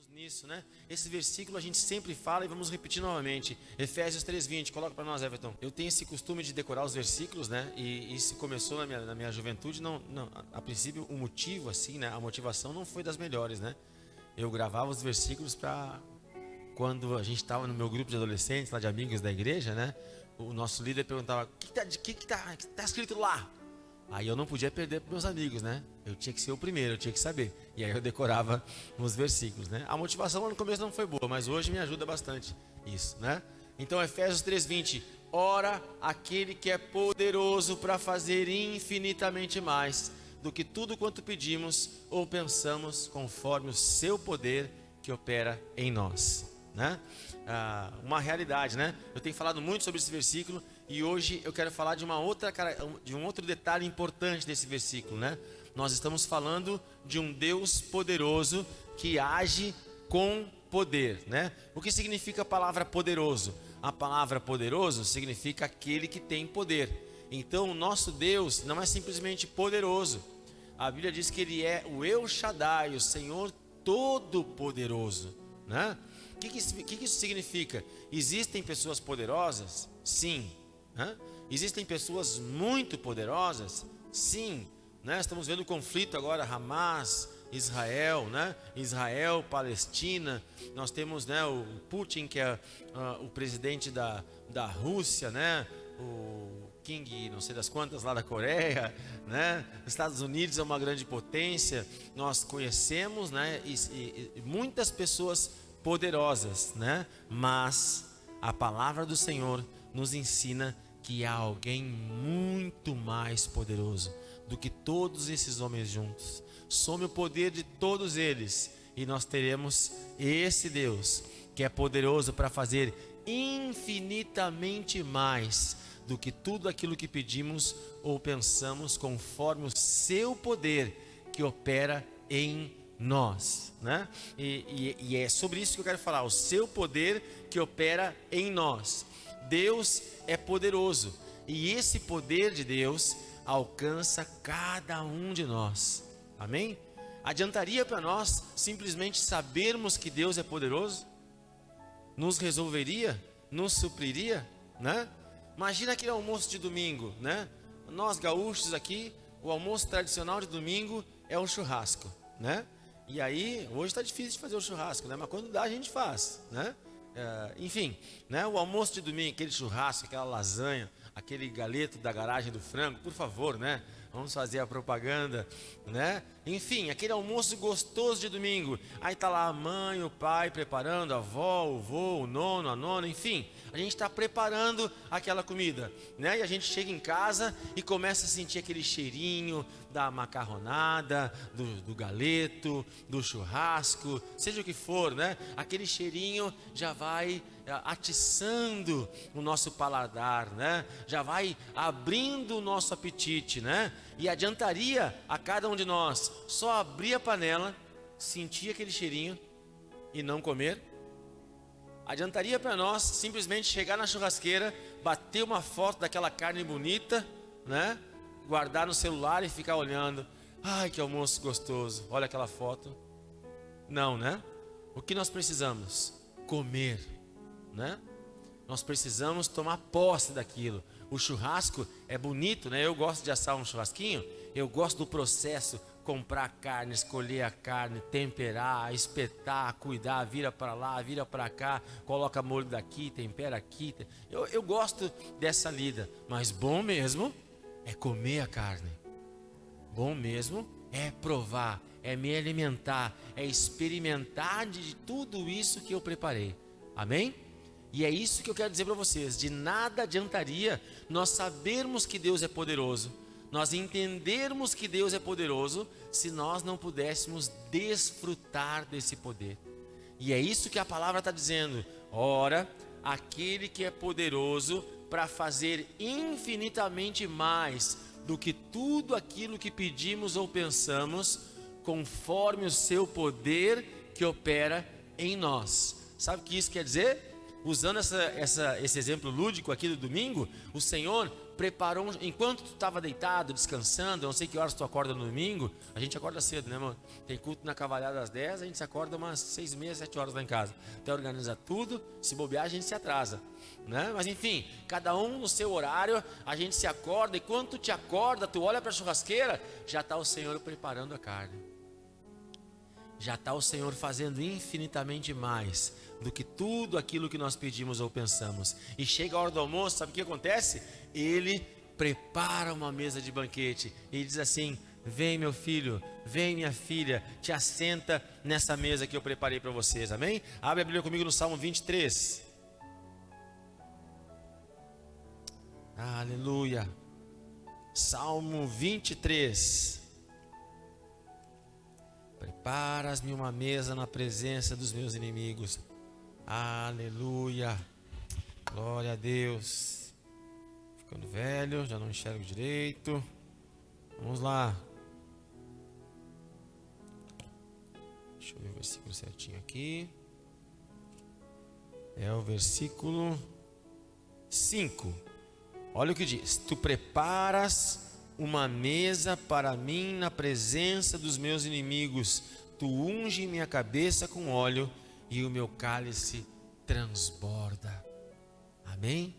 pensamos nisso, né? Esse versículo a gente sempre fala e vamos repetir novamente. Efésios 3:20, coloca para nós, Everton. Eu tenho esse costume de decorar os versículos, né? E isso começou na minha juventude. Não, a princípio o motivo, assim, né? A motivação não foi das melhores, né? Eu gravava os versículos para quando a gente estava no meu grupo de adolescentes, lá de amigos da igreja, né? O nosso líder perguntava: o que tá escrito lá? Aí eu não podia perder para meus amigos, né? Eu tinha que ser o primeiro, eu tinha que saber. E aí eu decorava os versículos, né? A motivação lá no começo não foi boa, mas hoje me ajuda bastante isso, né? Então Efésios 3:20: ora, aquele que é poderoso para fazer infinitamente mais do que tudo quanto pedimos ou pensamos, conforme o seu poder que opera em nós, né? Uma realidade, né? Eu tenho falado muito sobre esse versículo e hoje eu quero falar de um outro detalhe importante desse versículo, né? Nós estamos falando de um Deus poderoso que age com poder, né? O que significa a palavra poderoso? A palavra poderoso significa aquele que tem poder. Então o nosso Deus não é simplesmente poderoso. A Bíblia diz que Ele é o El Shaddai, o Senhor Todo-Poderoso, né? O que isso significa? Existem pessoas poderosas? Sim. Né? Existem pessoas muito poderosas? Sim. Né? Estamos vendo o conflito agora, Hamas, Israel, né? Israel, Palestina. Nós temos, né, o Putin, que é o presidente da Rússia, né? O King, não sei das quantas, lá da Coreia, né? Os Estados Unidos é uma grande potência. Nós conhecemos, né? E muitas pessoas poderosas, né? Mas a palavra do Senhor nos ensina que há alguém muito mais poderoso do que todos esses homens juntos. Some o poder de todos eles e nós teremos esse Deus que é poderoso para fazer infinitamente mais do que tudo aquilo que pedimos ou pensamos, conforme o seu poder que opera em nós, né? E é sobre isso que eu quero falar, o seu poder que opera em nós. Deus é poderoso e esse poder de Deus alcança cada um de nós, amém? Adiantaria para nós simplesmente sabermos que Deus é poderoso? Nos resolveria? Nos supriria, né? Imagina aquele almoço de domingo, né? Nós gaúchos aqui, o almoço tradicional de domingo é o churrasco, né? E aí, hoje está difícil de fazer o churrasco, né? Mas quando dá a gente faz, né? Enfim, né? O almoço de domingo, aquele churrasco, aquela lasanha, aquele galeto da garagem do frango, por favor, né? Vamos fazer a propaganda, né? Enfim, aquele almoço gostoso de domingo. Aí tá lá a mãe, o pai preparando, a avó, o vô, o nono, a nona, enfim. A gente está preparando aquela comida, né? E a gente chega em casa e começa a sentir aquele cheirinho da macarronada, do galeto, do churrasco, seja o que for, né? Aquele cheirinho já vai atiçando o nosso paladar, né? Já vai abrindo o nosso apetite, né? E adiantaria a cada um de nós só abrir a panela, sentir aquele cheirinho e não comer? Adiantaria para nós simplesmente chegar na churrasqueira, bater uma foto daquela carne bonita, né? Guardar no celular e ficar olhando. Ai, que almoço gostoso, olha aquela foto. Não, né? O que nós precisamos? Comer, né? Nós precisamos tomar posse daquilo. O churrasco é bonito, né? Eu gosto de assar um churrasquinho. Eu gosto do processo, comprar carne, escolher a carne, temperar, espetar, cuidar, vira para lá, vira para cá, coloca molho daqui, tempera aqui. Eu gosto dessa lida, mas bom mesmo é comer a carne. Bom mesmo é provar, é me alimentar, é experimentar de tudo isso que eu preparei. Amém? E é isso que eu quero dizer para vocês. De nada adiantaria nós sabermos que Deus é poderoso, nós entendermos que Deus é poderoso, se nós não pudéssemos desfrutar desse poder. E é isso que a palavra está dizendo. Ora, aquele que é poderoso para fazer infinitamente mais do que tudo aquilo que pedimos ou pensamos, conforme o seu poder que opera em nós. Sabe o que isso quer dizer? Usando esse exemplo lúdico aqui do domingo, o Senhor preparou, enquanto tu estava deitado, descansando, eu não sei que horas tu acorda no domingo, a gente acorda cedo, né, mano? Tem culto na cavalhada às 10, a gente se acorda umas 6h30, 7 horas lá em casa. Até organiza tudo, se bobear a gente se atrasa, né? Mas enfim, cada um no seu horário, a gente se acorda, e quando tu te acorda, tu olha para a churrasqueira, já está o Senhor preparando a carne. Já está o Senhor fazendo infinitamente mais do que tudo aquilo que nós pedimos ou pensamos. E chega a hora do almoço, sabe o que acontece? Ele prepara uma mesa de banquete e diz assim: vem meu filho, vem minha filha, te assenta nessa mesa que eu preparei para vocês, amém? Abre a Bíblia comigo no Salmo 23. Aleluia. Salmo 23. Preparas-me uma mesa na presença dos meus inimigos. Aleluia. Glória a Deus. Ficando velho, já não enxergo direito. Vamos lá. Deixa eu ver o versículo certinho aqui. É o versículo 5. Olha o que diz: tu preparas uma mesa para mim na presença dos meus inimigos, tu unge minha cabeça com óleo e o meu cálice transborda. Amém?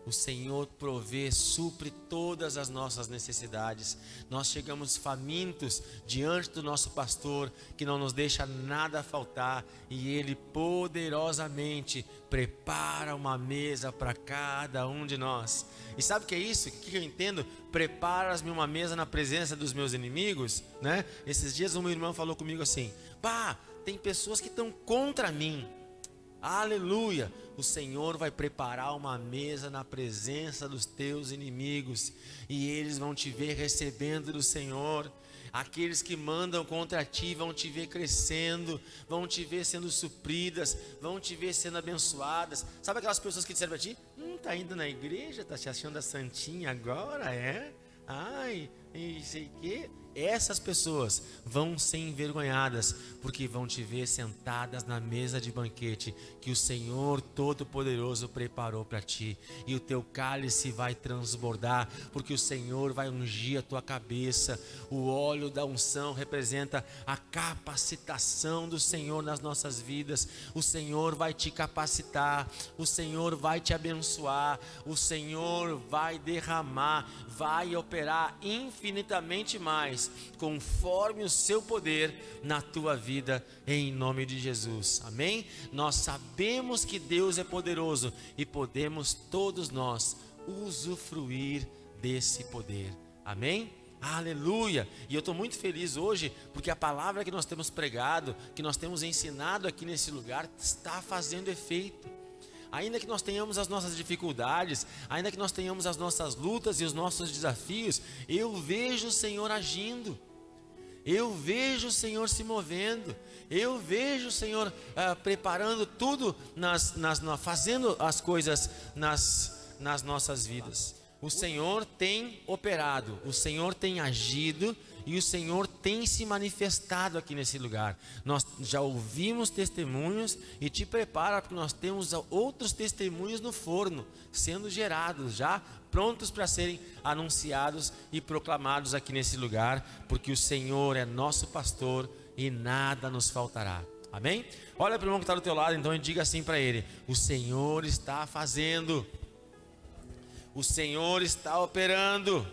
O Senhor provê, supre todas as nossas necessidades. Nós chegamos famintos diante do nosso pastor, que não nos deixa nada faltar, e Ele poderosamente prepara uma mesa para cada um de nós. E sabe o que é isso? O que eu entendo? Preparas-me uma mesa na presença dos meus inimigos, né? Esses dias uma irmã falou comigo assim: pá, tem pessoas que estão contra mim. Aleluia, o Senhor vai preparar uma mesa na presença dos teus inimigos, e eles vão te ver recebendo do Senhor. Aqueles que mandam contra ti vão te ver crescendo, vão te ver sendo supridas, vão te ver sendo abençoadas. Sabe aquelas pessoas que disseram para ti: tá indo na igreja, tá se achando a santinha agora, é? Ai, e sei que. Essas pessoas vão ser envergonhadas, porque vão te ver sentadas na mesa de banquete que o Senhor Todo-Poderoso preparou para ti, e o teu cálice vai transbordar, porque o Senhor vai ungir a tua cabeça. O óleo da unção representa a capacitação do Senhor nas nossas vidas. O Senhor vai te capacitar, o Senhor vai te abençoar, o Senhor vai derramar, vai operar infinitamente mais, conforme o seu poder na tua vida, em nome de Jesus, amém? Nós sabemos que Deus é poderoso e podemos todos nós usufruir desse poder, amém? Aleluia! E eu estou muito feliz hoje, porque a palavra que nós temos pregado, que nós temos ensinado aqui nesse lugar, está fazendo efeito. Ainda que nós tenhamos as nossas dificuldades, ainda que nós tenhamos as nossas lutas e os nossos desafios, eu vejo o Senhor agindo, eu vejo o Senhor se movendo, eu vejo o Senhor preparando tudo, fazendo as coisas nas nossas vidas. O Senhor tem operado, o Senhor tem agido, e o Senhor tem se manifestado aqui nesse lugar. Nós já ouvimos testemunhos, e te prepara, porque nós temos outros testemunhos no forno, sendo gerados, já prontos para serem anunciados e proclamados aqui nesse lugar, porque o Senhor é nosso pastor e nada nos faltará. Amém? Olha para o irmão que está do teu lado então e diga assim para ele: o Senhor está fazendo, o Senhor está operando,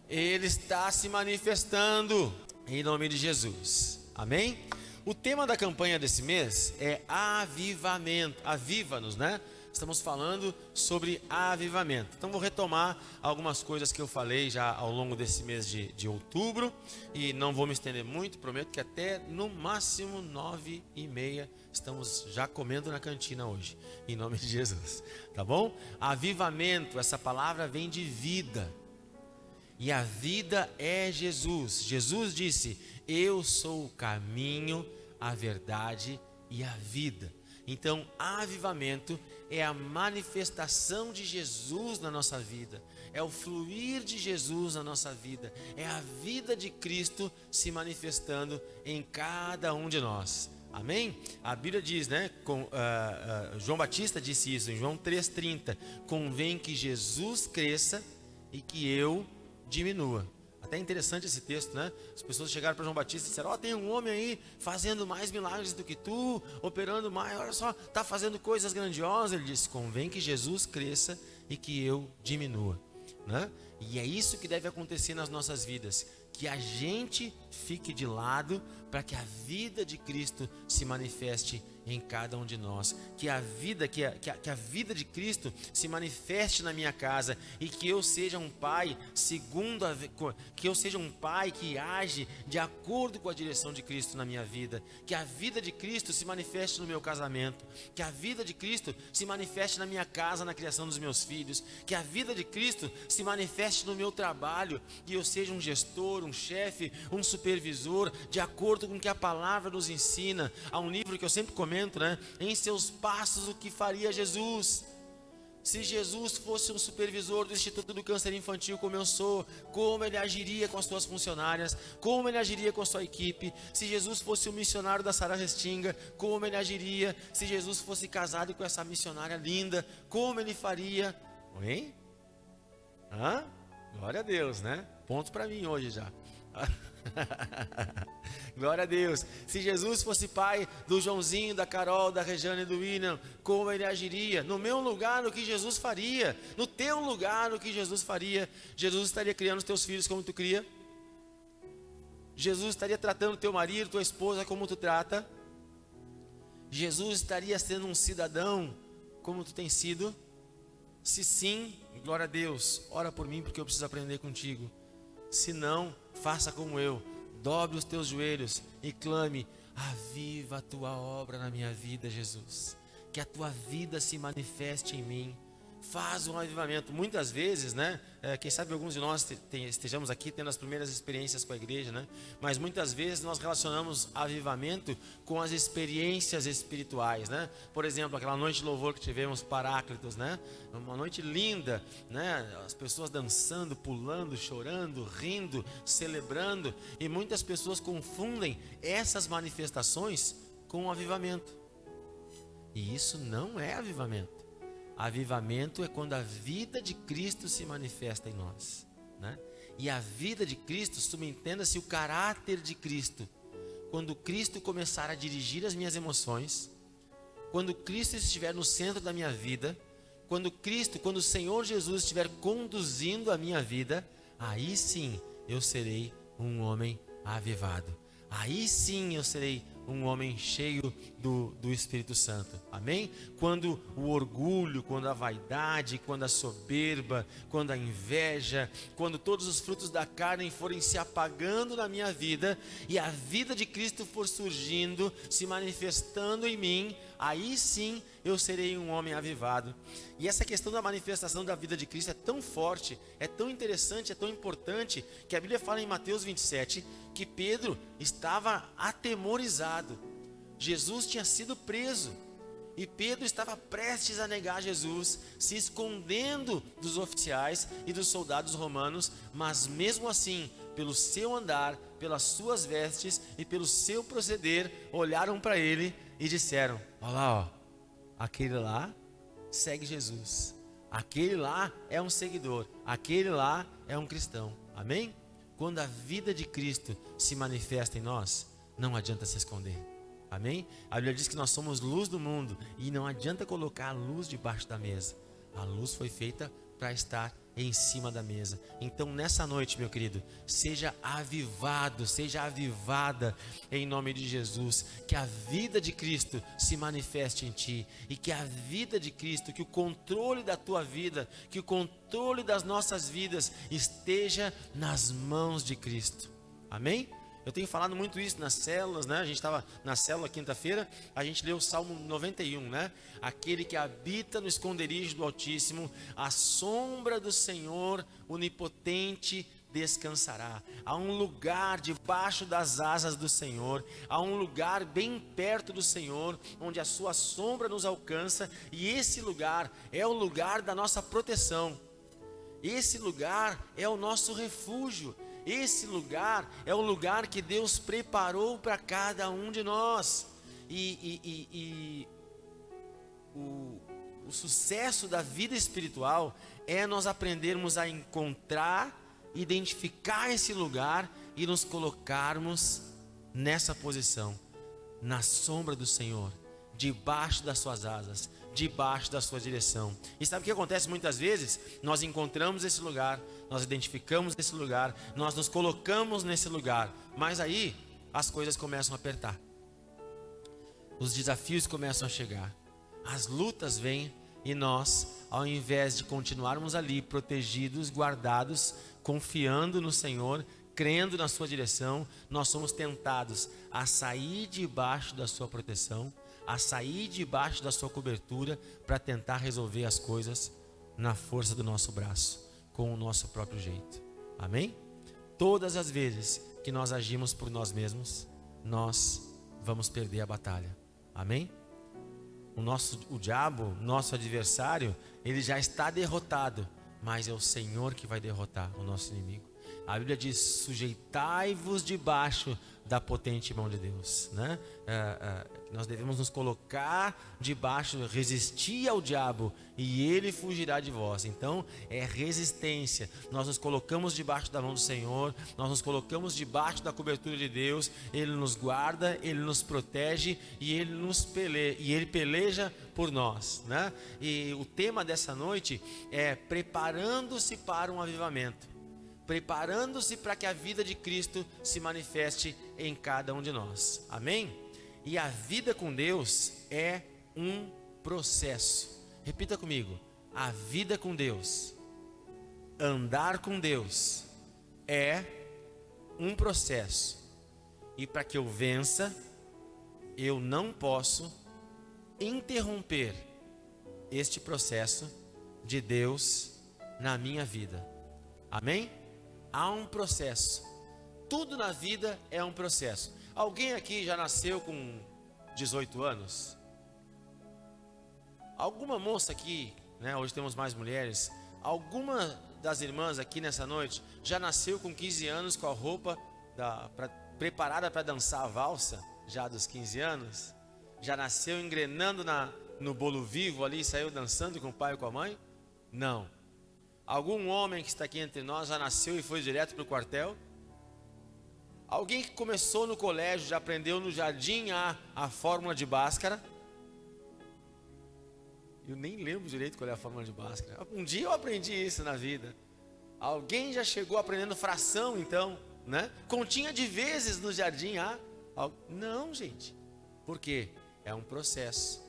Ele está se manifestando, em nome de Jesus, amém? O tema da campanha desse mês é avivamento, aviva-nos, né? Estamos falando sobre avivamento. Então vou retomar algumas coisas que eu falei já ao longo desse mês de outubro, e não vou me estender muito, prometo que até no máximo 9h30 estamos já comendo na cantina hoje, em nome de Jesus, tá bom? Avivamento, essa palavra vem de vida, e a vida é Jesus. Jesus disse: eu sou o caminho, a verdade e a vida. Então, avivamento é a manifestação de Jesus na nossa vida, é o fluir de Jesus na nossa vida, é a vida de Cristo se manifestando em cada um de nós. Amém? A Bíblia diz, né? João Batista disse isso em João 3,30: convém que Jesus cresça e que eu diminua. Até interessante esse texto, né? As pessoas chegaram para João Batista e disseram: ó, tem um homem aí fazendo mais milagres do que tu, operando mais, olha só, está fazendo coisas grandiosas. Ele disse: convém que Jesus cresça e que eu diminua, né? E é isso que deve acontecer nas nossas vidas, que a gente fique de lado para que a vida de Cristo se manifeste em cada um de nós, que a vida de Cristo se manifeste na minha casa, e que eu seja um pai que eu seja um pai que age de acordo com a direção de Cristo na minha vida, que a vida de Cristo se manifeste no meu casamento, que a vida de Cristo se manifeste na minha casa, na criação dos meus filhos, que a vida de Cristo se manifeste no meu trabalho, e eu seja um gestor, um chefe, um supervisor, de acordo com o que a palavra nos ensina. Há um livro que eu sempre comento, né? Em seus passos, o que faria Jesus? Se Jesus fosse um supervisor do Instituto do Câncer Infantil, como eu sou, como ele agiria com as suas funcionárias, como ele agiria com a sua equipe? Se Jesus fosse um missionário da Sara Restinga, como ele agiria? Se Jesus fosse casado com essa missionária linda, como ele faria? Hein? Glória a Deus, né? Ponto para mim hoje já. Glória a Deus. Se Jesus fosse pai do Joãozinho, da Carol, da Rejane e do William, como ele agiria? No meu lugar, o que Jesus faria? No teu lugar, o que Jesus faria? Jesus estaria criando os teus filhos como tu cria? Jesus estaria tratando teu marido, tua esposa como tu trata? Jesus estaria sendo um cidadão como tu tem sido? Se sim, glória a Deus, ora por mim, porque eu preciso aprender contigo. Se não, faça como eu, dobre os teus joelhos e clame: aviva a tua obra na minha vida, Jesus, que a tua vida se manifeste em mim. Faz um avivamento. Muitas vezes, né? Quem sabe alguns de nós estejamos aqui tendo as primeiras experiências com a igreja, né? Mas muitas vezes nós relacionamos avivamento com as experiências espirituais, né? Por exemplo, aquela noite de louvor que tivemos, Paráclitos, né? Uma noite linda, né? As pessoas dançando, pulando, chorando, rindo, celebrando, e muitas pessoas confundem essas manifestações com o avivamento. E isso não é avivamento. Avivamento é quando a vida de Cristo se manifesta em nós, né? E a vida de Cristo, subentenda-se o caráter de Cristo. Quando Cristo começar a dirigir as minhas emoções, quando Cristo estiver no centro da minha vida, quando o Senhor Jesus estiver conduzindo a minha vida, aí sim eu serei um homem avivado. Aí sim eu serei um homem cheio do Espírito Santo, amém? Quando o orgulho, quando a vaidade, quando a soberba, quando a inveja, quando todos os frutos da carne forem se apagando na minha vida, e a vida de Cristo for surgindo, se manifestando em mim, aí sim eu serei um homem avivado. E essa questão da manifestação da vida de Cristo é tão forte, é tão interessante, é tão importante, que a Bíblia fala em Mateus 27, que Pedro estava atemorizado. Jesus tinha sido preso, e Pedro estava prestes a negar Jesus, se escondendo dos oficiais e dos soldados romanos, mas mesmo assim, pelo seu andar, pelas suas vestes e pelo seu proceder, olharam para ele e disseram: olha lá, ó, aquele lá segue Jesus, aquele lá é um seguidor, aquele lá é um cristão, amém? Quando a vida de Cristo se manifesta em nós, não adianta se esconder, amém? A Bíblia diz que nós somos luz do mundo, e não adianta colocar a luz debaixo da mesa. A luz foi feita para estar em cima da mesa. Então nessa noite, meu querido, seja avivado, seja avivada em nome de Jesus, que a vida de Cristo se manifeste em ti, e que a vida de Cristo, que o controle da tua vida, que o controle das nossas vidas esteja nas mãos de Cristo, amém? Eu tenho falado muito isso nas células, né? A gente estava na célula quinta-feira, a gente leu o Salmo 91, né? Aquele que habita no esconderijo do Altíssimo, à sombra do Senhor onipotente descansará. Há um lugar debaixo das asas do Senhor, há um lugar bem perto do Senhor, onde a sua sombra nos alcança, e esse lugar é o lugar da nossa proteção. Esse lugar é o nosso refúgio. Esse lugar é o lugar que Deus preparou para cada um de nós. o sucesso da vida espiritual é nós aprendermos a encontrar, identificar esse lugar e nos colocarmos nessa posição, na sombra do Senhor, debaixo das suas asas, debaixo da sua direção. E sabe o que acontece muitas vezes? Nós encontramos esse lugar, nós identificamos esse lugar, nós nos colocamos nesse lugar, mas aí as coisas começam a apertar, os desafios começam a chegar, as lutas vêm e nós, ao invés de continuarmos ali protegidos, guardados, confiando no Senhor, crendo na sua direção, nós somos tentados a sair debaixo da sua proteção, a sair debaixo da sua cobertura para tentar resolver as coisas na força do nosso braço, com o nosso próprio jeito. Amém? Todas as vezes que nós agimos por nós mesmos, nós vamos perder a batalha. Amém? O diabo, nosso adversário, ele já está derrotado, mas é o Senhor que vai derrotar o nosso inimigo. A Bíblia diz: sujeitai-vos debaixo da potente mão de Deus, né? Nós devemos nos colocar debaixo, resistir ao diabo e ele fugirá de vós. Então é resistência, nós nos colocamos debaixo da mão do Senhor, nós nos colocamos debaixo da cobertura de Deus, Ele nos guarda, Ele nos protege e Ele peleja por nós, né? E o tema dessa noite é preparando-se para um avivamento, preparando-se para que a vida de Cristo se manifeste em cada um de nós. Amém? E a vida com Deus é um processo. Repita comigo: a vida com Deus, andar com Deus é um processo. E para que eu vença, eu não posso interromper este processo de Deus na minha vida. Amém? Há um processo. Tudo na vida é um processo. Alguém aqui já nasceu com 18 anos? Alguma moça aqui, né? Hoje temos mais mulheres. Alguma das irmãs aqui nessa noite já nasceu com 15 anos com a roupa preparada para dançar a valsa, já dos 15 anos? Já nasceu engrenando no bolo vivo ali e saiu dançando com o pai e com a mãe? Não. Algum homem que está aqui entre nós já nasceu e foi direto para o quartel? Alguém que começou no colégio, já aprendeu no jardim a fórmula de Bhaskara? Eu nem lembro direito qual é a fórmula de Bhaskara. Um dia eu aprendi isso na vida. Alguém já chegou aprendendo fração então, né? Continha de vezes no jardim A? Não, gente. Por quê? É um processo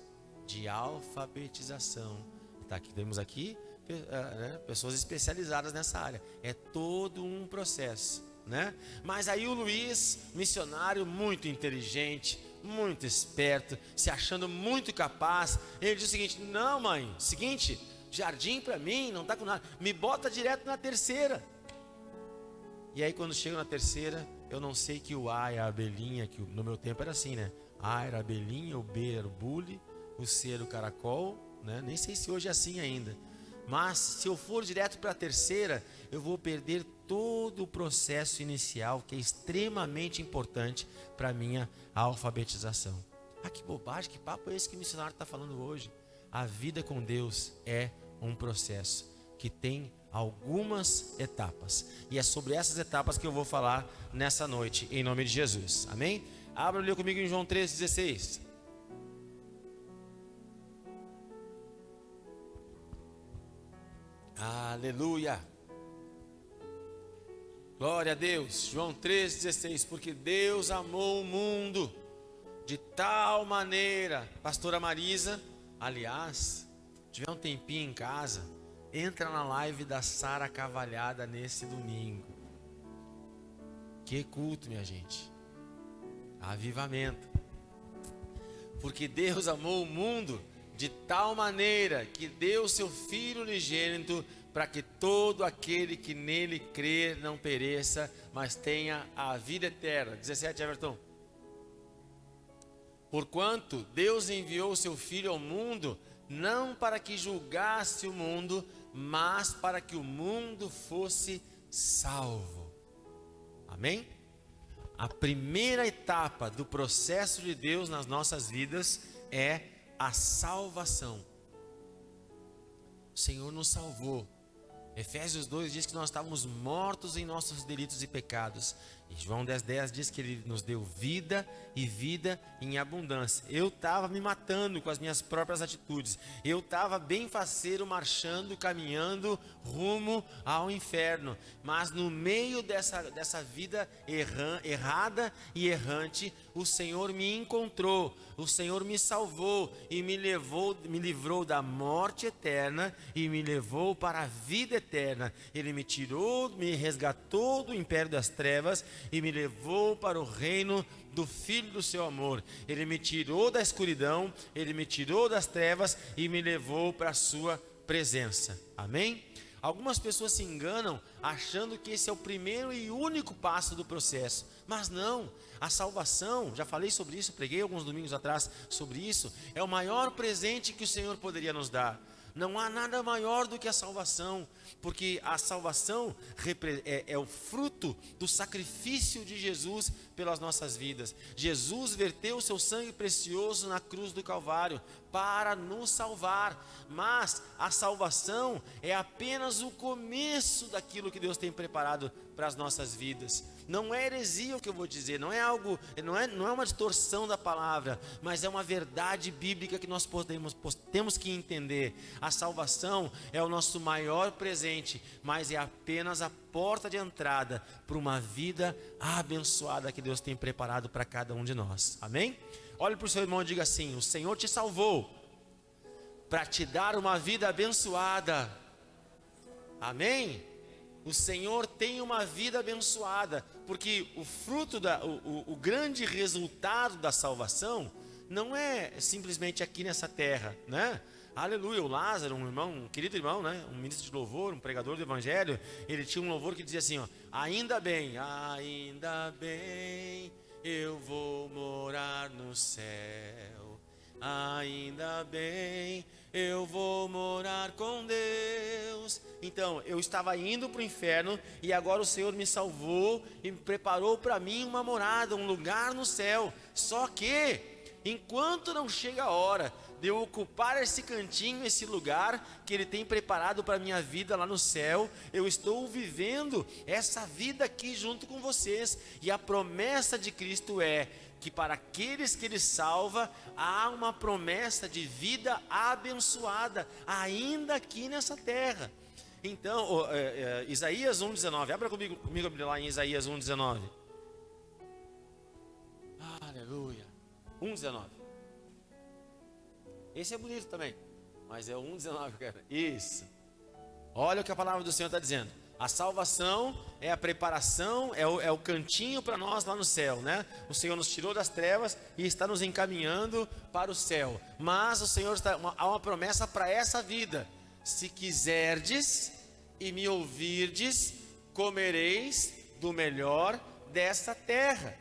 de alfabetização. Tá, temos aqui pessoas especializadas nessa área. É todo um processo, né? Mas aí o Luiz, missionário muito inteligente, muito esperto, se achando muito capaz, ele diz o seguinte: não, mãe, seguinte, jardim para mim não tá com nada, me bota direto na terceira. E aí quando chega na terceira, eu não sei que o A é a abelhinha, que no meu tempo era assim, né? A era a abelhinha, o B era o bule, o C era o caracol, né? Nem sei se hoje é assim ainda. Mas se eu for direto para a terceira, eu vou perder todo o processo inicial, que é extremamente importante para a minha alfabetização. Ah, que bobagem, que papo é esse que o missionário está falando hoje? A vida com Deus é um processo que tem algumas etapas. E é sobre essas etapas que eu vou falar nessa noite, em nome de Jesus. Amém? Abra ali comigo em João 3,16. Aleluia, glória a Deus. João 3,16. Porque Deus amou o mundo de tal maneira. Pastora Marisa, aliás, tiver um tempinho em casa, entra na live da Sara Cavalhada nesse domingo. Que culto, minha gente. Avivamento. Porque Deus amou o mundo de tal maneira que deu seu Filho unigênito, para que todo aquele que nele crer não pereça, mas tenha a vida eterna. 17, Everton. Porquanto Deus enviou o seu Filho ao mundo, não para que julgasse o mundo, mas para que o mundo fosse salvo. Amém? A primeira etapa do processo de Deus nas nossas vidas é a salvação. O Senhor nos salvou. Efésios 2 diz que nós estávamos mortos em nossos delitos e pecados. E João 10,10 diz que Ele nos deu vida e vida em abundância. Eu estava me matando com as minhas próprias atitudes. Eu estava bem faceiro, marchando, caminhando rumo ao inferno. Mas no meio dessa vida errada e errante, o Senhor me encontrou. O Senhor me salvou e me livrou da morte eterna e me levou para a vida eterna. Ele me tirou, me resgatou do império das trevas e me levou para o reino do Filho do seu amor. Ele me tirou da escuridão, Ele me tirou das trevas e me levou para a sua presença. Amém? Algumas pessoas se enganam achando que esse é o primeiro e único passo do processo, mas não. A salvação, já falei sobre isso, preguei alguns domingos atrás sobre isso, é o maior presente que o Senhor poderia nos dar. Não há nada maior do que a salvação, porque a salvação é o fruto do sacrifício de Jesus pelas nossas vidas. Jesus verteu o seu sangue precioso na cruz do Calvário para nos salvar, mas a salvação é apenas o começo daquilo que Deus tem preparado para as nossas vidas. Não é heresia o que eu vou dizer, não é uma distorção da palavra, mas é uma verdade bíblica que nós temos que entender. A salvação é o nosso maior presente, mas é apenas a porta de entrada para uma vida abençoada que Deus tem preparado para cada um de nós. Amém? Olhe para o seu irmão e diga assim: o Senhor te salvou para te dar uma vida abençoada. Amém? O Senhor tem uma vida abençoada, porque o fruto, o grande resultado da salvação não é simplesmente aqui nessa terra, né? Aleluia, o Lázaro, um querido irmão, né? Um ministro de louvor, um pregador do evangelho, ele tinha um louvor que dizia assim, ó: ainda bem, eu vou morar no céu. Ainda bem, eu vou morar com Deus. Então, eu estava indo para o inferno e agora o Senhor me salvou e me preparou para mim uma morada, um lugar no céu. Só que, enquanto não chega a hora de eu ocupar esse cantinho, esse lugar que Ele tem preparado para a minha vida lá no céu, eu estou vivendo essa vida aqui junto com vocês. E a promessa de Cristo é que para aqueles que Ele salva, há uma promessa de vida abençoada, ainda aqui nessa terra. Então, Isaías 1,19, abra comigo lá em Isaías 1,19. Aleluia, 1,19. Esse é bonito também, mas é o 1,19, cara. Isso. Olha o que a palavra do Senhor está dizendo. A salvação é a preparação, é o cantinho para nós lá no céu, né? O Senhor nos tirou das trevas e está nos encaminhando para o céu. Mas o Senhor há uma promessa para essa vida: se quiserdes e me ouvirdes, comereis do melhor dessa terra.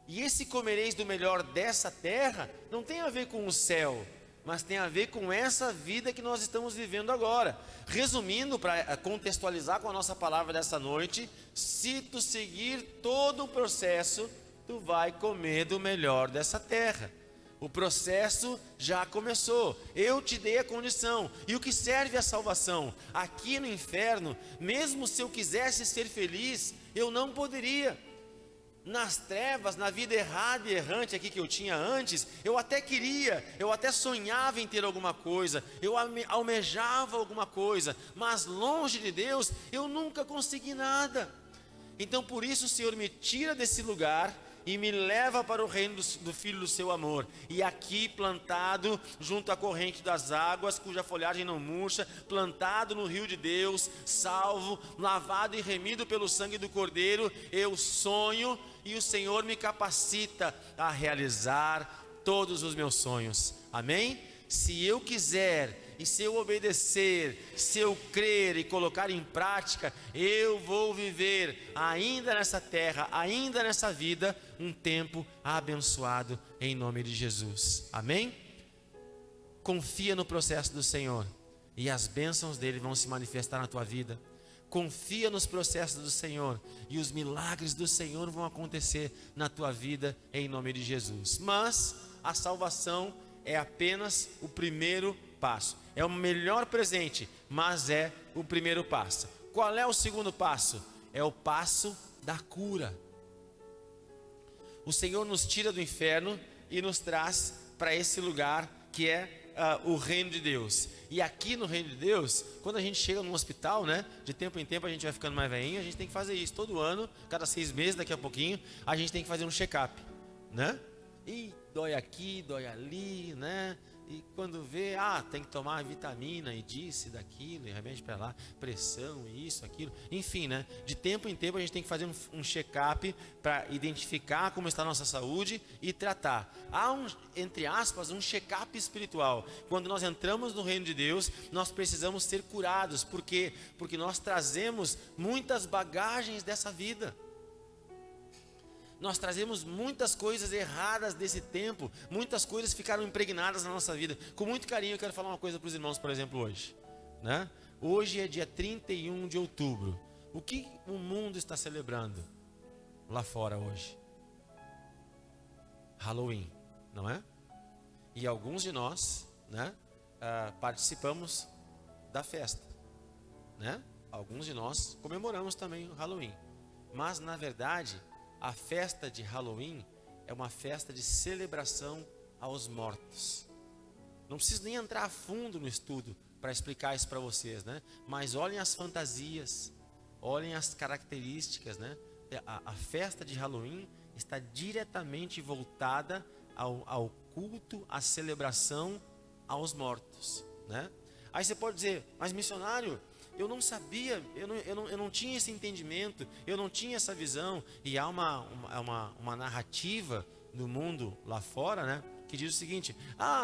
E esse comereis do melhor dessa terra não tem a ver com o céu, mas tem a ver com essa vida que nós estamos vivendo agora. Resumindo, para contextualizar com a nossa palavra dessa noite: se tu seguir todo o processo, tu vai comer do melhor dessa terra. O processo já começou. Eu te dei a condição. E o que serve a salvação? Aqui no inferno, mesmo se eu quisesse ser feliz, eu não poderia. Nas trevas, na vida errada e errante aqui que eu tinha antes, eu até queria, eu até sonhava em ter alguma coisa, eu almejava alguma coisa, mas longe de Deus, eu nunca consegui nada. Então por isso o Senhor me tira desse lugar e me leva para o reino do Filho do seu amor. E aqui plantado junto à corrente das águas, cuja folhagem não murcha, plantado no rio de Deus, salvo, lavado e remido pelo sangue do Cordeiro, eu sonho e o Senhor me capacita a realizar todos os meus sonhos. Amém? Se eu quiser e se eu obedecer, se eu crer e colocar em prática, eu vou viver ainda nessa terra, ainda nessa vida, um tempo abençoado em nome de Jesus. Amém? Confia no processo do Senhor e as bênçãos dele vão se manifestar na tua vida. Confia nos processos do Senhor e os milagres do Senhor vão acontecer na tua vida em nome de Jesus. Mas a salvação é apenas o primeiro passo. É o melhor presente, mas é o primeiro passo. Qual é o segundo passo? É o passo da cura. O Senhor nos tira do inferno e nos traz para esse lugar que é o reino de Deus. E aqui no reino de Deus, quando a gente chega num hospital, né, de tempo em tempo a gente vai ficando mais velhinho, a gente tem que fazer isso todo ano, cada 6 meses, daqui a pouquinho, a gente tem que fazer um check-up, né? E dói aqui, dói ali, né? E quando vê, tem que tomar vitamina e disso e daquilo, e remédio para lá, pressão, isso, aquilo, enfim, né? De tempo em tempo a gente tem que fazer um check-up para identificar como está a nossa saúde e tratar. Há entre aspas, um check-up espiritual. Quando nós entramos no reino de Deus, nós precisamos ser curados. Por quê? Porque nós trazemos muitas bagagens dessa vida. Nós trazemos muitas coisas erradas desse tempo, muitas coisas ficaram impregnadas na nossa vida. Com muito carinho eu quero falar uma coisa para os irmãos, por exemplo, hoje, né? Hoje é dia 31 de outubro. O que o mundo está celebrando lá fora hoje? Halloween, não é? E alguns de nós, né, participamos da festa, né? Alguns de nós comemoramos também o Halloween. Mas na verdade, a festa de Halloween é uma festa de celebração aos mortos. Não preciso nem entrar a fundo no estudo para explicar isso para vocês, né? Mas olhem as fantasias, olhem as características, né? A festa de Halloween está diretamente voltada ao culto, à celebração aos mortos, né? Aí você pode dizer, mas missionário, eu não sabia, eu não tinha esse entendimento, eu não tinha essa visão. E há uma narrativa no mundo lá fora, né, que diz o seguinte: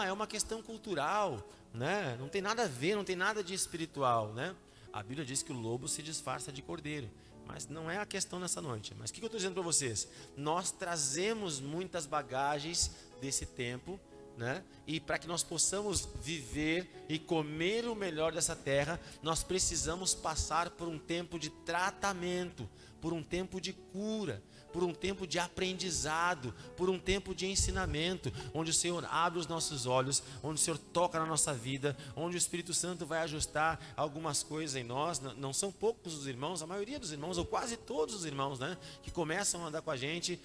é uma questão cultural, né, não tem nada a ver, não tem nada de espiritual, né? A Bíblia diz que o lobo se disfarça de cordeiro, mas não é a questão nessa noite. Mas o que eu estou dizendo para vocês? Nós trazemos muitas bagagens desse tempo, né? E para que nós possamos viver e comer o melhor dessa terra, nós precisamos passar por um tempo de tratamento, por um tempo de cura, por um tempo de aprendizado, por um tempo de ensinamento, onde o Senhor abre os nossos olhos, onde o Senhor toca na nossa vida, onde o Espírito Santo vai ajustar algumas coisas em nós. Não são poucos os irmãos, a maioria dos irmãos, ou quase todos os irmãos, né, que começam a andar com a gente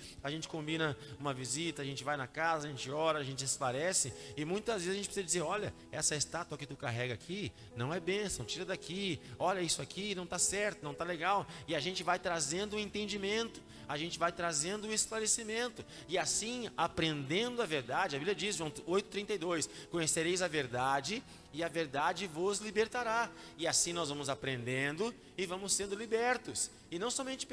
combina uma visita, a gente vai na casa, a gente ora, a gente esclarece, e muitas vezes a gente precisa dizer: olha, essa estátua que tu carrega aqui não é bênção, tira daqui, olha isso aqui, não está certo, não está legal, e a gente vai trazendo o entendimento, a gente vai trazendo o esclarecimento, e assim aprendendo a verdade. A Bíblia diz, João 8,32, conhecereis a verdade e a verdade vos libertará. E assim nós vamos aprendendo e vamos sendo libertos. E não somente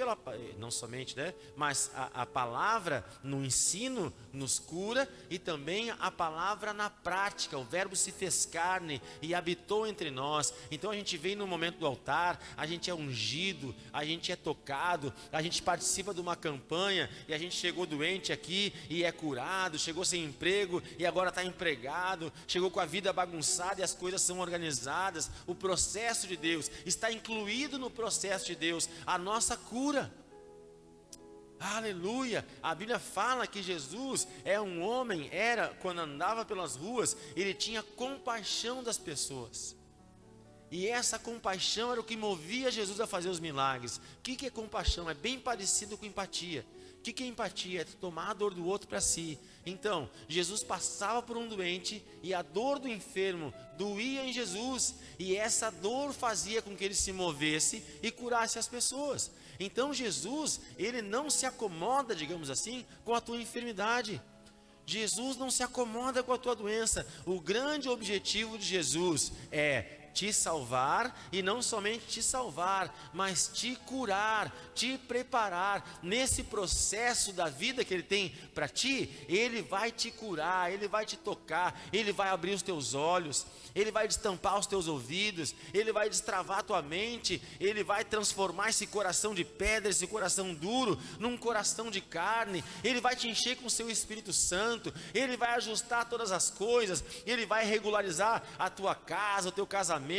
né? Mas a palavra no ensino nos cura, e também a palavra na prática. O verbo se fez carne e habitou entre nós. Então a gente vem no momento do altar, a gente é ungido, a gente é tocado, a gente participa de uma campanha, e a gente chegou doente aqui e é curado, chegou sem emprego e agora está empregado, chegou com a vida bagunçada e as coisas são organizadas. O processo de Deus está incluído no processo de Deus, a nossa cura. Aleluia! A Bíblia fala que Jesus quando andava pelas ruas, ele tinha compaixão das pessoas. E essa compaixão era o que movia Jesus a fazer os milagres. O que é compaixão? É bem parecido com empatia. O que é empatia? É tomar a dor do outro para si. Então, Jesus passava por um doente e a dor do enfermo doía em Jesus. E essa dor fazia com que ele se movesse e curasse as pessoas. Então Jesus, ele não se acomoda, digamos assim, com a tua enfermidade. Jesus não se acomoda com a tua doença. O grande objetivo de Jesus é te salvar, e não somente te salvar, mas te curar, te preparar. Nesse processo da vida que ele tem para ti, ele vai te curar, ele vai te tocar, ele vai abrir os teus olhos, ele vai destampar os teus ouvidos, ele vai destravar a tua mente, ele vai transformar esse coração de pedra, esse coração duro, num coração de carne. Ele vai te encher com o seu Espírito Santo, ele vai ajustar todas as coisas, ele vai regularizar a tua casa, o teu casamento,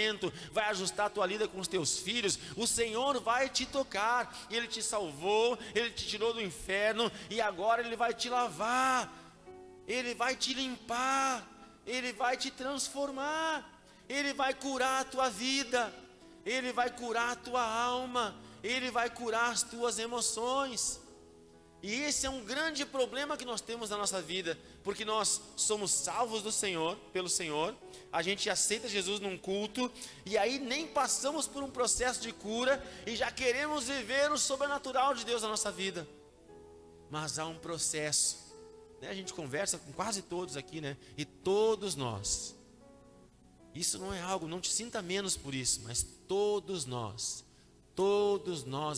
vai ajustar a tua lida com os teus filhos. O Senhor vai te tocar. Ele te salvou, ele te tirou do inferno, e agora ele vai te lavar, ele vai te limpar, Ele vai te transformar, Ele vai curar a tua vida, Ele vai curar a tua alma, Ele vai curar as tuas emoções. E esse é um grande problema que nós temos na nossa vida, porque nós somos salvos do Senhor, pelo Senhor, a gente aceita Jesus num culto, e aí nem passamos por um processo de cura, e já queremos viver o sobrenatural de Deus na nossa vida. Mas há um processo, né? A gente conversa com quase todos aqui, né? E todos nós, isso não é algo, não te sinta menos por isso, mas todos nós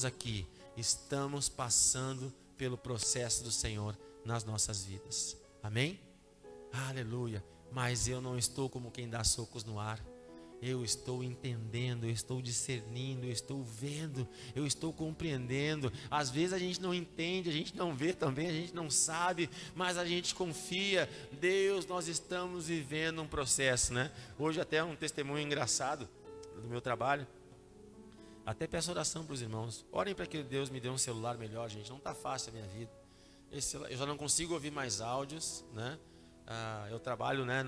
aqui estamos passando pelo processo do Senhor nas nossas vidas, amém? Aleluia. Mas eu não estou como quem dá socos no ar, eu estou entendendo, eu estou discernindo, eu estou vendo, eu estou compreendendo. Às vezes a gente não entende, a gente não vê também, a gente não sabe, mas a gente confia. Deus, nós estamos vivendo um processo, né? Hoje até um testemunho engraçado do meu trabalho. Até peço oração para os irmãos. Orem para que Deus me dê um celular melhor, gente. Não está fácil a minha vida. Eu já não consigo ouvir mais áudios, né? Eu trabalho, né?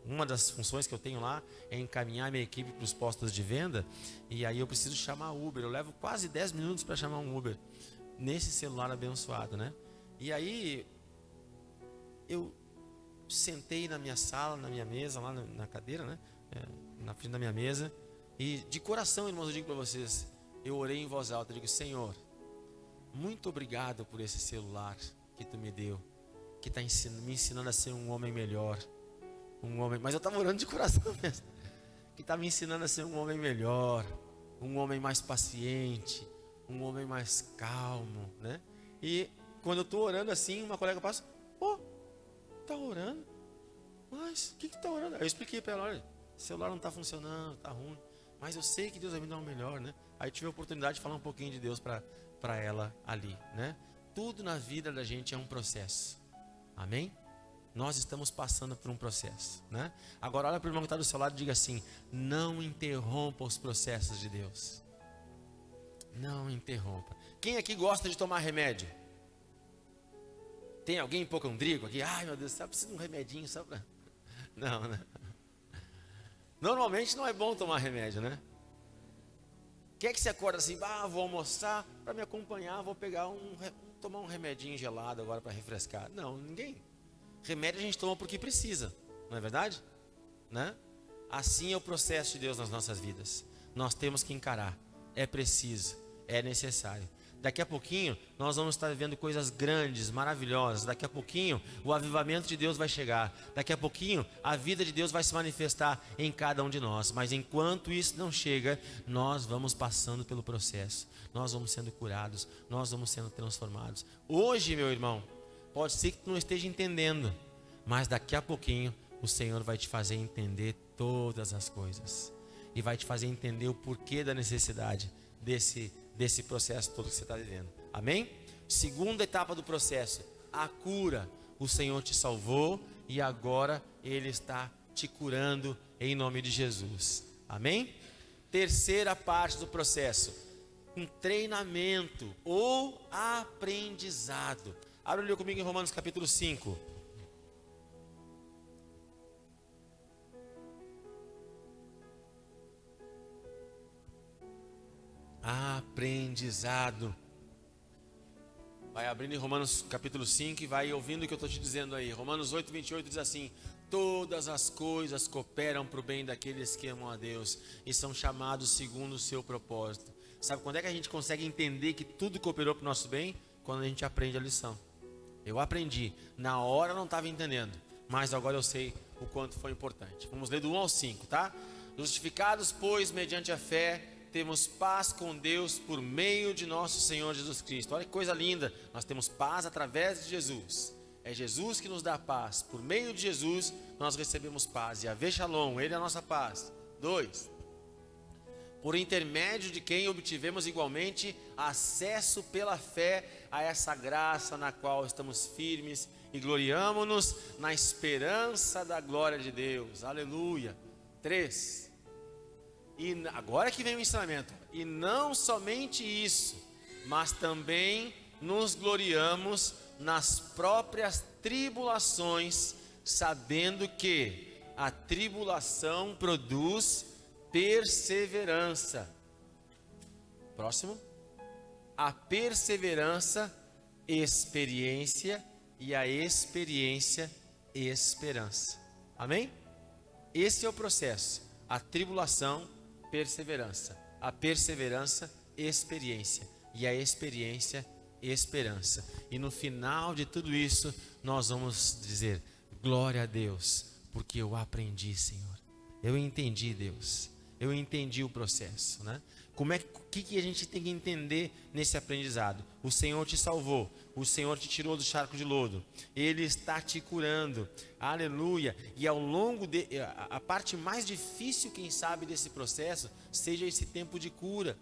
Uma das funções que eu tenho lá é encaminhar minha equipe para os postos de venda. E aí eu preciso chamar Uber. Eu levo quase 10 minutos para chamar um Uber nesse celular abençoado, né? E aí eu sentei na minha sala, na minha mesa, lá na cadeira, né? Na frente da minha mesa. E de coração, irmãos, eu digo para vocês, eu orei em voz alta, eu digo: Senhor, muito obrigado por esse celular que Tu me deu, que está me ensinando a ser um homem melhor, mas eu estava orando de coração mesmo, que está me ensinando a ser um homem melhor, um homem mais paciente, um homem mais calmo, né? E quando eu estou orando assim, uma colega passa: pô, tá orando? Mas o que tá orando? Aí eu expliquei para ela: olha, o celular não está funcionando, está ruim, mas eu sei que Deus vai me dar um melhor, né? Aí tive a oportunidade de falar um pouquinho de Deus para ela ali, né? Tudo na vida da gente é um processo, amém? Nós estamos passando por um processo, né? Agora olha para o irmão que está do seu lado e diga assim: não interrompa os processos de Deus. Não interrompa. Quem aqui gosta de tomar remédio? Tem alguém hipocondríaco aqui? Ai meu Deus, só precisa de um remedinho só para... Não, né? Normalmente não é bom tomar remédio, né? Quer que você acorda assim: vou almoçar, para me acompanhar, vou pegar tomar um remedinho gelado agora para refrescar. Não, ninguém. Remédio a gente toma porque precisa, não é verdade? Né? Assim é o processo de Deus nas nossas vidas. Nós temos que encarar, é preciso, é necessário. Daqui a pouquinho nós vamos estar vivendo coisas grandes, maravilhosas. Daqui a pouquinho o avivamento de Deus vai chegar. Daqui a pouquinho a vida de Deus vai se manifestar em cada um de nós. Mas enquanto isso não chega, nós vamos passando pelo processo. Nós vamos sendo curados, nós vamos sendo transformados. Hoje, meu irmão, pode ser que tu não esteja entendendo, mas daqui a pouquinho o Senhor vai te fazer entender todas as coisas. E vai te fazer entender o porquê da necessidade desse processo todo que você está vivendo. Amém? Segunda etapa do processo, a cura. O Senhor te salvou e agora Ele está te curando em nome de Jesus. Amém? Terceira parte do processo, um treinamento ou aprendizado. Abre comigo em Romanos capítulo 5. Aprendizado. Vai abrindo em Romanos capítulo 5 e vai ouvindo o que eu estou te dizendo aí. Romanos 8, 28 diz assim: todas as coisas cooperam para o bem daqueles que amam a Deus e são chamados segundo o seu propósito. Sabe quando é que a gente consegue entender que tudo cooperou para o nosso bem? Quando a gente aprende a lição. Eu aprendi, na hora eu não estava entendendo, mas agora eu sei o quanto foi importante. Vamos ler do 1 ao 5, tá? Justificados, pois, mediante a fé, temos paz com Deus por meio de nosso Senhor Jesus Cristo. Olha que coisa linda, nós temos paz através de Jesus. É Jesus que nos dá paz. Por meio de Jesus nós recebemos paz. Yahvé Shalom, Ele é a nossa paz. 2. Por intermédio de quem obtivemos igualmente acesso pela fé a essa graça na qual estamos firmes e gloriamo-nos na esperança da glória de Deus. Aleluia. 3. E agora que vem o ensinamento. E não somente isso, mas também nos gloriamos nas próprias tribulações, sabendo que a tribulação produz perseverança. Próximo. A perseverança, experiência, e a experiência, esperança. Amém? Esse é o processo. A tribulação, perseverança. A perseverança, experiência. E a experiência, esperança. E no final de tudo isso, nós vamos dizer: glória a Deus, porque eu aprendi, Senhor. Eu entendi, Deus. Eu entendi o processo, né? O que a gente tem que entender nesse aprendizado? O Senhor te salvou, o Senhor te tirou do charco de lodo, Ele está te curando, aleluia. E ao longo a parte mais difícil, quem sabe, desse processo, seja esse tempo de cura,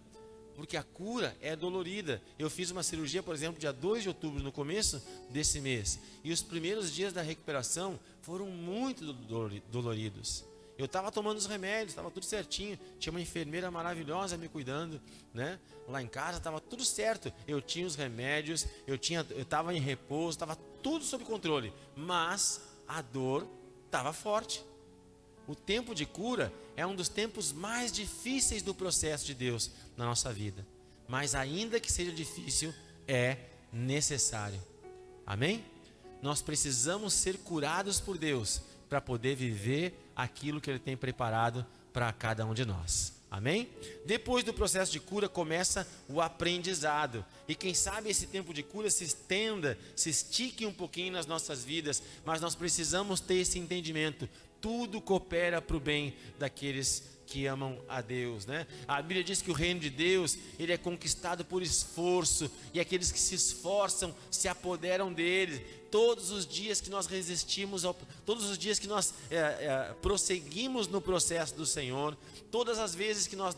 porque a cura é dolorida. Eu fiz uma cirurgia, por exemplo, dia 2 de outubro, no começo desse mês, e os primeiros dias da recuperação foram muito doloridos. Eu estava tomando os remédios, estava tudo certinho. Tinha uma enfermeira maravilhosa me cuidando, né? Lá em casa estava tudo certo. Eu tinha os remédios, eu estava em repouso, estava tudo sob controle. Mas a dor estava forte. O tempo de cura é um dos tempos mais difíceis do processo de Deus na nossa vida. Mas ainda que seja difícil, é necessário. Amém? Nós precisamos ser curados por Deus para poder viver aquilo que Ele tem preparado para cada um de nós. Amém? Depois do processo de cura começa o aprendizado. E quem sabe esse tempo de cura se estenda, se estique um pouquinho nas nossas vidas. Mas nós precisamos ter esse entendimento. Tudo coopera para o bem daqueles que amam a Deus, né? A Bíblia diz que o reino de Deus, ele é conquistado por esforço, e aqueles que se esforçam se apoderam dele. Todos os dias que nós resistimos, todos os dias que nós prosseguimos no processo do Senhor, todas as vezes que nós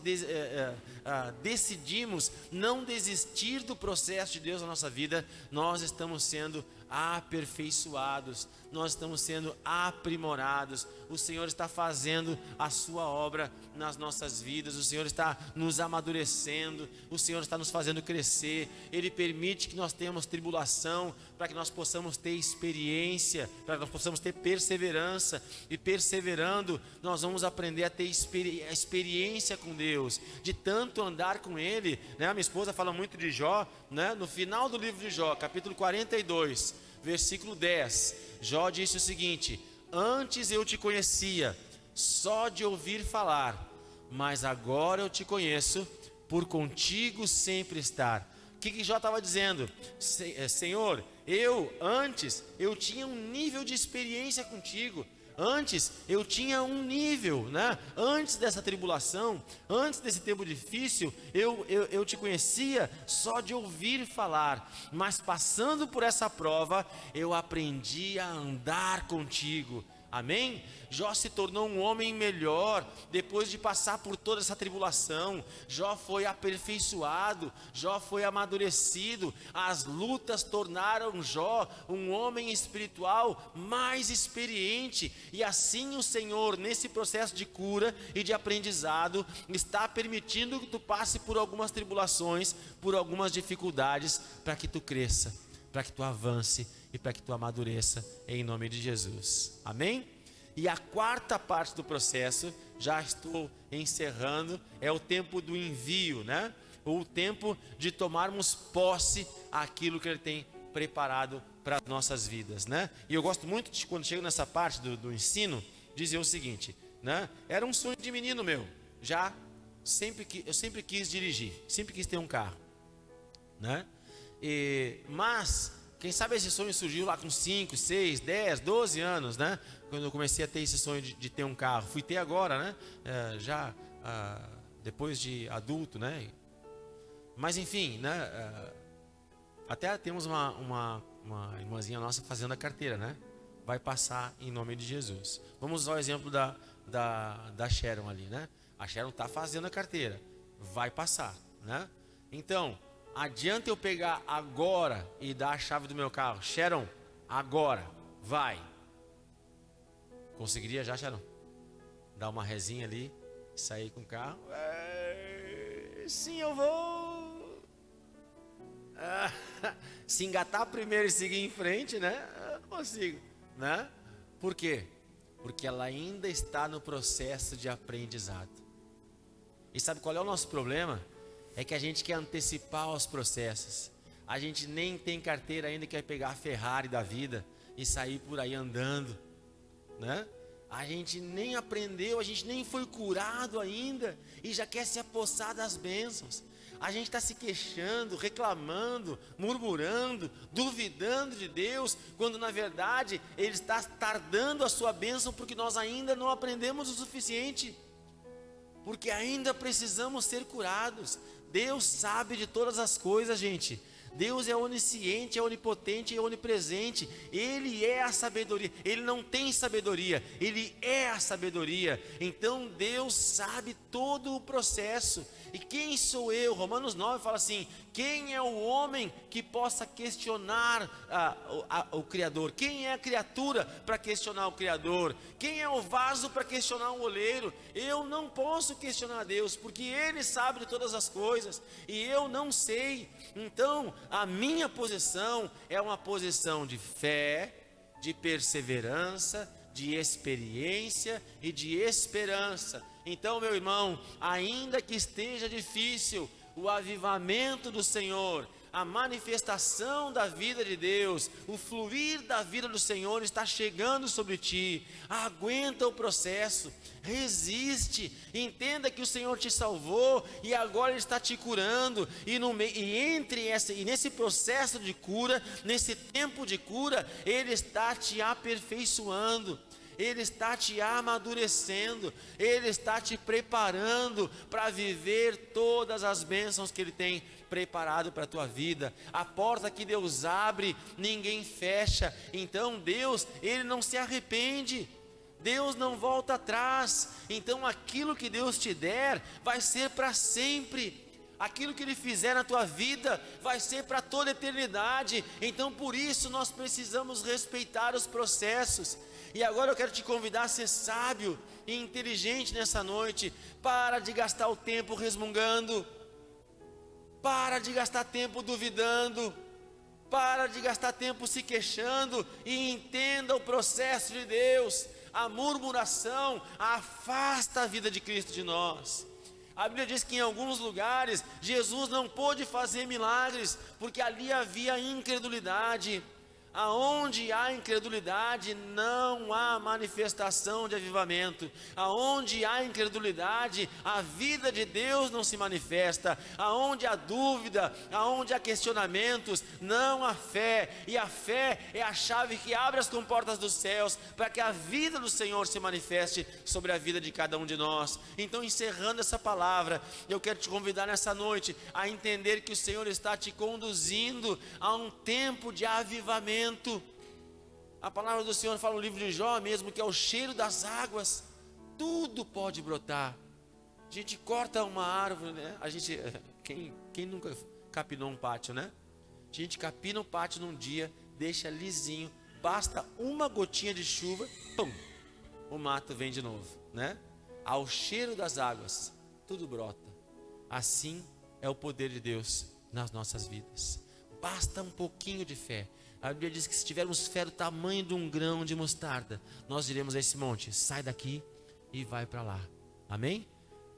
decidimos não desistir do processo de Deus na nossa vida, nós estamos sendo aperfeiçoados, nós estamos sendo aprimorados. O Senhor está fazendo a sua obra nas nossas vidas, o Senhor está nos amadurecendo, o Senhor está nos fazendo crescer. Ele permite que nós tenhamos tribulação para que nós possamos ter experiência, para que nós possamos ter perseverança, e perseverando nós vamos aprender a ter experiência com Deus, de tanto andar com Ele, né? A minha esposa fala muito de Jó, né? No final do livro de Jó, capítulo 42, versículo 10, Jó disse o seguinte: antes eu te conhecia só de ouvir falar, mas agora eu te conheço por contigo sempre estar. O que Jó estava dizendo? Senhor, antes eu tinha um nível de experiência contigo. Antes eu tinha um nível, né? Antes dessa tribulação, antes desse tempo difícil, eu te conhecia só de ouvir falar. Mas passando por essa prova, eu aprendi a andar contigo. Amém? Jó se tornou um homem melhor depois de passar por toda essa tribulação. Jó foi aperfeiçoado, Jó foi amadurecido. As lutas tornaram Jó um homem espiritual mais experiente. E assim o Senhor, nesse processo de cura e de aprendizado, está permitindo que tu passe por algumas tribulações, por algumas dificuldades, para que tu cresça, para que tu avance e para que tu amadureça, em nome de Jesus. Amém? E a quarta parte do processo, já estou encerrando, é o tempo do envio, né? Ou o tempo de tomarmos posse aquilo que Ele tem preparado para as nossas vidas, né? E eu gosto muito de, quando chego nessa parte do ensino, dizer o seguinte, né? Era um sonho de menino meu, eu sempre quis dirigir, sempre quis ter um carro, né? Mas quem sabe esse sonho surgiu lá com 5, 6, 10, 12 anos, né? Quando eu comecei a ter esse sonho de ter um carro. Fui ter agora, né? Depois de adulto, né? Mas enfim, né? Até temos uma irmãzinha nossa fazendo a carteira, né? Vai passar em nome de Jesus. Vamos usar o exemplo da Sharon ali, né? A Sharon está fazendo a carteira, vai passar, né? Então, adianta eu pegar agora e dar a chave do meu carro? Sharon, agora, vai. Conseguiria já, Sharon? Dar uma rezinha ali, sair com o carro? Sim, eu vou. Se engatar primeiro e seguir em frente, né? Eu consigo, né? Por quê? Porque ela ainda está no processo de aprendizado. E sabe qual é o nosso problema? É que a gente quer antecipar os processos. A gente nem tem carteira ainda, quer pegar a Ferrari da vida e sair por aí andando, né? A gente nem aprendeu, a gente nem foi curado ainda e já quer se apossar das bênçãos. A gente está se queixando, reclamando, murmurando, duvidando de Deus, quando na verdade Ele está tardando a sua bênção porque nós ainda não aprendemos o suficiente, porque ainda precisamos ser curados. Deus sabe de todas as coisas, gente. Deus é onisciente, é onipotente, é onipresente. Ele é a sabedoria. Ele não tem sabedoria, Ele é a sabedoria. Então Deus sabe todo o processo. E quem sou eu? Romanos 9 fala assim: quem é o homem que possa questionar o Criador? Quem é a criatura para questionar o Criador? Quem é o vaso para questionar o oleiro? Eu não posso questionar Deus, porque Ele sabe de todas as coisas e eu não sei. Então a minha posição é uma posição de fé, de perseverança, de experiência e de esperança. Então, meu irmão, ainda que esteja difícil, o avivamento do Senhor, a manifestação da vida de Deus, o fluir da vida do Senhor está chegando sobre ti. Aguenta o processo, resiste, entenda que o Senhor te salvou e agora Ele está te curando. E nesse processo de cura, nesse tempo de cura, Ele está te aperfeiçoando. Ele está te amadurecendo, Ele está te preparando para viver todas as bênçãos que Ele tem preparado para a tua vida. A porta que Deus abre, ninguém fecha. Então Deus, Ele não se arrepende, Deus não volta atrás. Então aquilo que Deus te der, vai ser para sempre. Aquilo que Ele fizer na tua vida, vai ser para toda a eternidade. Então por isso nós precisamos respeitar os processos. E agora eu quero te convidar a ser sábio e inteligente nessa noite. Para de gastar o tempo resmungando, para de gastar tempo duvidando, para de gastar tempo se queixando e entenda o processo de Deus. A murmuração afasta a vida de Cristo de nós. A Bíblia diz que em alguns lugares Jesus não pôde fazer milagres porque ali havia incredulidade. Aonde há incredulidade, não há manifestação de avivamento. Aonde há incredulidade, a vida de Deus não se manifesta. Aonde há dúvida, aonde há questionamentos, não há fé. E a fé é a chave que abre as comportas dos céus para que a vida do Senhor se manifeste sobre a vida de cada um de nós. Então, encerrando essa palavra, eu quero te convidar nessa noite a entender que o Senhor está te conduzindo a um tempo de avivamento. A palavra do Senhor fala no livro de Jó mesmo, que é o cheiro das águas, tudo pode brotar. A gente corta uma árvore, né? Quem nunca capinou um pátio, né? A gente capina o pátio num dia, deixa lisinho, basta uma gotinha de chuva, pum, o mato vem de novo, né? Ao cheiro das águas, tudo brota. Assim é o poder de Deus nas nossas vidas. Basta um pouquinho de fé. A Bíblia diz que se tivermos fé do tamanho de um grão de mostarda, nós diremos a esse monte: sai daqui e vai para lá. Amém?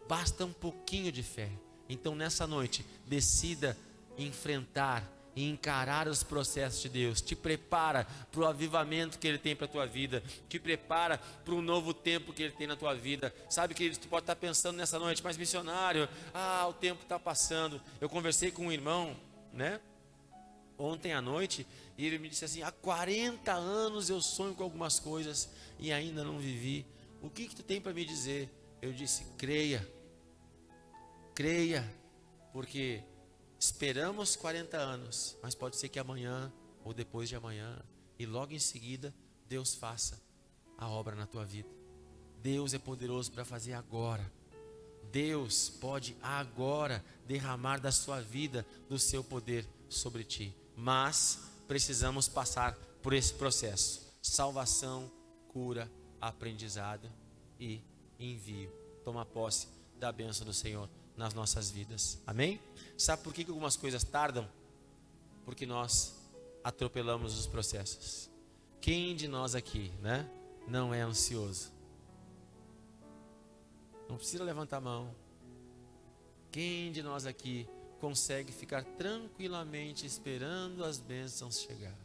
Basta um pouquinho de fé. Então nessa noite, decida enfrentar e encarar os processos de Deus. Te prepara para o avivamento que Ele tem para a tua vida. Te prepara para um novo tempo que Ele tem na tua vida. Sabe, querido, tu pode estar pensando nessa noite: mas missionário, o tempo está passando. Eu conversei com um irmão, né, ontem à noite, e ele me disse assim: há 40 anos eu sonho com algumas coisas e ainda não vivi. O que tu tem para me dizer? Eu disse: creia, porque esperamos 40 anos, mas pode ser que amanhã ou depois de amanhã, e logo em seguida, Deus faça a obra na tua vida. Deus é poderoso para fazer agora. Deus pode agora derramar da sua vida, do seu poder sobre ti. Mas precisamos passar por esse processo: salvação, cura, aprendizado e envio. Toma posse da bênção do Senhor nas nossas vidas. Amém? Sabe por que algumas coisas tardam? Porque nós atropelamos os processos. Quem de nós aqui, né, não é ansioso? Não precisa levantar a mão. Quem de nós aqui consegue ficar tranquilamente esperando as bênçãos chegar?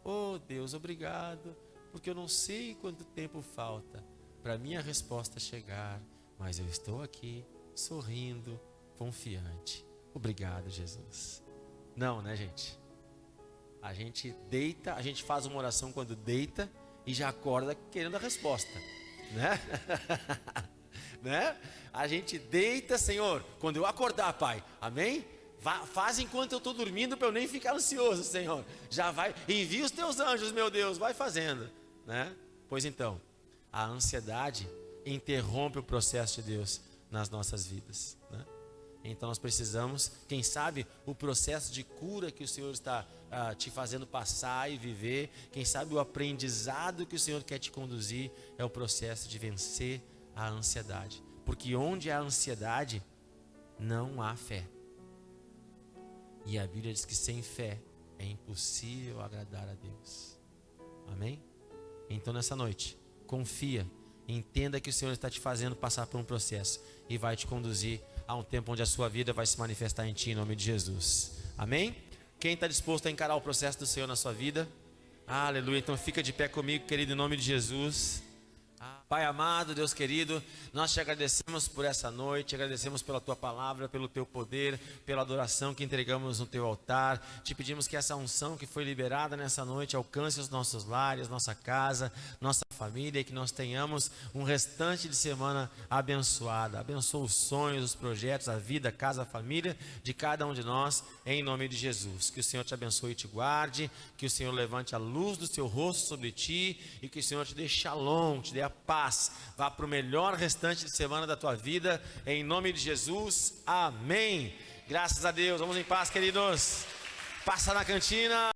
Oh Deus, obrigado, porque eu não sei quanto tempo falta para minha resposta chegar, mas eu estou aqui sorrindo, confiante. Obrigado, Jesus. Não, né, gente? A gente deita, a gente faz uma oração quando deita e já acorda querendo a resposta, né? Né? A gente deita, Senhor, quando eu acordar, Pai, amém? Faz enquanto eu estou dormindo para eu nem ficar ansioso, Senhor. Já vai, envia os teus anjos, meu Deus, vai fazendo, né? Pois então, a ansiedade interrompe o processo de Deus nas nossas vidas, né? Então nós precisamos, quem sabe, o processo de cura que o Senhor está te fazendo passar e viver, quem sabe o aprendizado que o Senhor quer te conduzir, é o processo de vencer a ansiedade. Porque onde há ansiedade, não há fé. E a Bíblia diz que sem fé é impossível agradar a Deus. Amém? Então nessa noite, confia, entenda que o Senhor está te fazendo passar por um processo e vai te conduzir a um tempo onde a sua vida vai se manifestar em ti, em nome de Jesus. Amém? Quem está disposto a encarar o processo do Senhor na sua vida? Aleluia. Então fica de pé comigo, querido, em nome de Jesus. Pai amado, Deus querido, nós te agradecemos por essa noite, agradecemos pela tua palavra, pelo teu poder, pela adoração que entregamos no teu altar. Te pedimos que essa unção que foi liberada nessa noite alcance os nossos lares, nossa casa, nossa família, e que nós tenhamos um restante de semana abençoada. Abençoa os sonhos, os projetos, a vida, a casa, a família de cada um de nós, em nome de Jesus. Que o Senhor te abençoe e te guarde, que o Senhor levante a luz do seu rosto sobre ti e que o Senhor te dê shalom, te dê a paz. Vá para o melhor restante de semana da tua vida, em nome de Jesus, amém. Graças a Deus, vamos em paz, queridos. Passa na cantina.